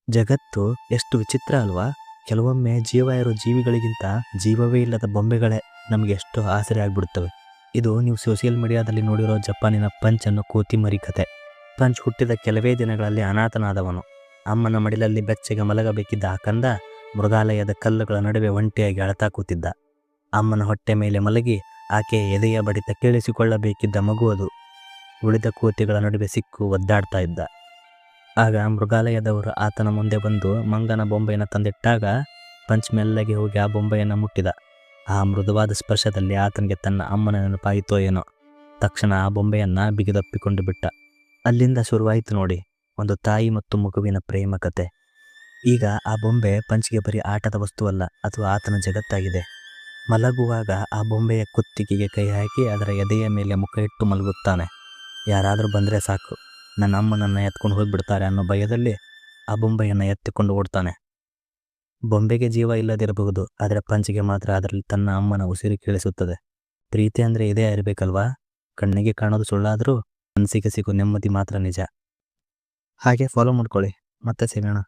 ಜಗತ್ತು ಎಷ್ಟು ವಿಚಿತ್ರ ಅಲ್ವಾ? ಕೆಲವೊಮ್ಮೆ ಜೀವ ಇರೋ ಜೀವಿಗಳಿಗಿಂತ ಜೀವವೇ ಇಲ್ಲದ ಬೊಂಬೆಗಳೇ ನಮಗೆ ಎಷ್ಟು ಆಸರೆ ಆಗ್ಬಿಡ್ತವೆ. ಇದು ನೀವು ಸೋಷಿಯಲ್ ಮೀಡಿಯಾದಲ್ಲಿ ನೋಡಿರೋ ಜಪಾನಿನ ಪಂಚ್ ಅನ್ನೋ ಕೋತಿ ಮರಿ ಕತೆ. ಪಂಚ್ ಹುಟ್ಟಿದ ಕೆಲವೇ ದಿನಗಳಲ್ಲಿ ಅನಾಥನಾದವನು. ಅಮ್ಮನ ಮಡಿಲಲ್ಲಿ ಬೆಚ್ಚಗೆ ಮಲಗಬೇಕಿದ್ದ ಆ ಕಂದ ಮೃಗಾಲಯದ ಕಲ್ಲುಗಳ ನಡುವೆ ಒಂಟಿಯಾಗಿ ಅಳತಾ ಕೂತಿದ್ದ. ಅಮ್ಮನ ಹೊಟ್ಟೆ ಮೇಲೆ ಮಲಗಿ ಆಕೆಯ ಎದೆಯ ಬಡಿತ ಕೇಳಿಸಿಕೊಳ್ಳಬೇಕಿದ್ದ ಮಗು ಅದು. ಉಳಿದ ಕೋತಿಗಳ ನಡುವೆ ಸಿಕ್ಕು ಒದ್ದಾಡ್ತಾ ಇದ್ದ. ಆಗ ಮೃಗಾಲಯದವರು ಆತನ ಮುಂದೆ ಬಂದು ಮಂಗನ ಬೊಂಬೆಯನ್ನು ತಂದಿಟ್ಟಾಗ ಪಂಚ್ ಮೆಲ್ಲಗೆ ಹೋಗಿ ಆ ಬೊಂಬೆಯನ್ನು ಮುಟ್ಟಿದ. ಆ ಮೃದುವಾದ ಸ್ಪರ್ಶದಲ್ಲಿ ಆತನಿಗೆ ತನ್ನ ಅಮ್ಮನ ನೆನಪಾಯಿತೋ ಏನೋ. ತಕ್ಷಣ ಆ ಬೊಂಬೆಯನ್ನು ಬಿಗಿದಪ್ಪಿಕೊಂಡು ಬಿಟ್ಟ. ಅಲ್ಲಿಂದ ಶುರುವಾಯಿತು ನೋಡಿ, ಒಂದು ತಾಯಿ ಮತ್ತು ಮಗುವಿನ ಪ್ರೇಮ ಕತೆ. ಈಗ ಆ ಬೊಂಬೆ ಪಂಚ್ಗೆ ಬರೀ ಆಟದ ವಸ್ತುವಲ್ಲ, ಅಥವಾ ಆತನ ಜಗತ್ತಾಗಿದೆ. ಮಲಗುವಾಗ ಆ ಬೊಂಬೆಯ ಕುತ್ತಿಗೆಗೆ ಕೈ ಹಾಕಿ ಅದರ ಎದೆಯ ಮೇಲೆ ಮುಖ ಇಟ್ಟು ಮಲಗುತ್ತಾನೆ. ಯಾರಾದರೂ ಬಂದರೆ ಸಾಕು, ನನ್ನ ಅಮ್ಮನನ್ನು ಎತ್ಕೊಂಡು ಹೋಗಿಬಿಡ್ತಾರೆ ಅನ್ನೋ ಭಯದಲ್ಲಿ ಆ ಬೊಂಬೆಯನ್ನು ಎತ್ತಿಕೊಂಡು ಓಡ್ತಾನೆ. ಬೊಂಬೆಗೆ ಜೀವ ಇಲ್ಲದಿರಬಹುದು, ಆದರೆ ಪಂಚ್ಗೆ ಮಾತ್ರ ಅದರಲ್ಲಿ ತನ್ನ ಅಮ್ಮನ ಉಸಿರು ಕೇಳಿಸುತ್ತದೆ. ಪ್ರೀತಿ ಅಂದರೆ ಇದೇ ಇರಬೇಕಲ್ವಾ? ಕಣ್ಣಿಗೆ ಕಾಣೋದು ಸುಳ್ಳಾದರೂ ಮನಸ್ಸಿಗೆ ಸಿಗೋ ನೆಮ್ಮದಿ ಮಾತ್ರ ನಿಜ. ಹಾಗೆ ಫಾಲೋ ಮಾಡ್ಕೊಳ್ಳಿ. ಮತ್ತೆ ಸಿಗೋಣ.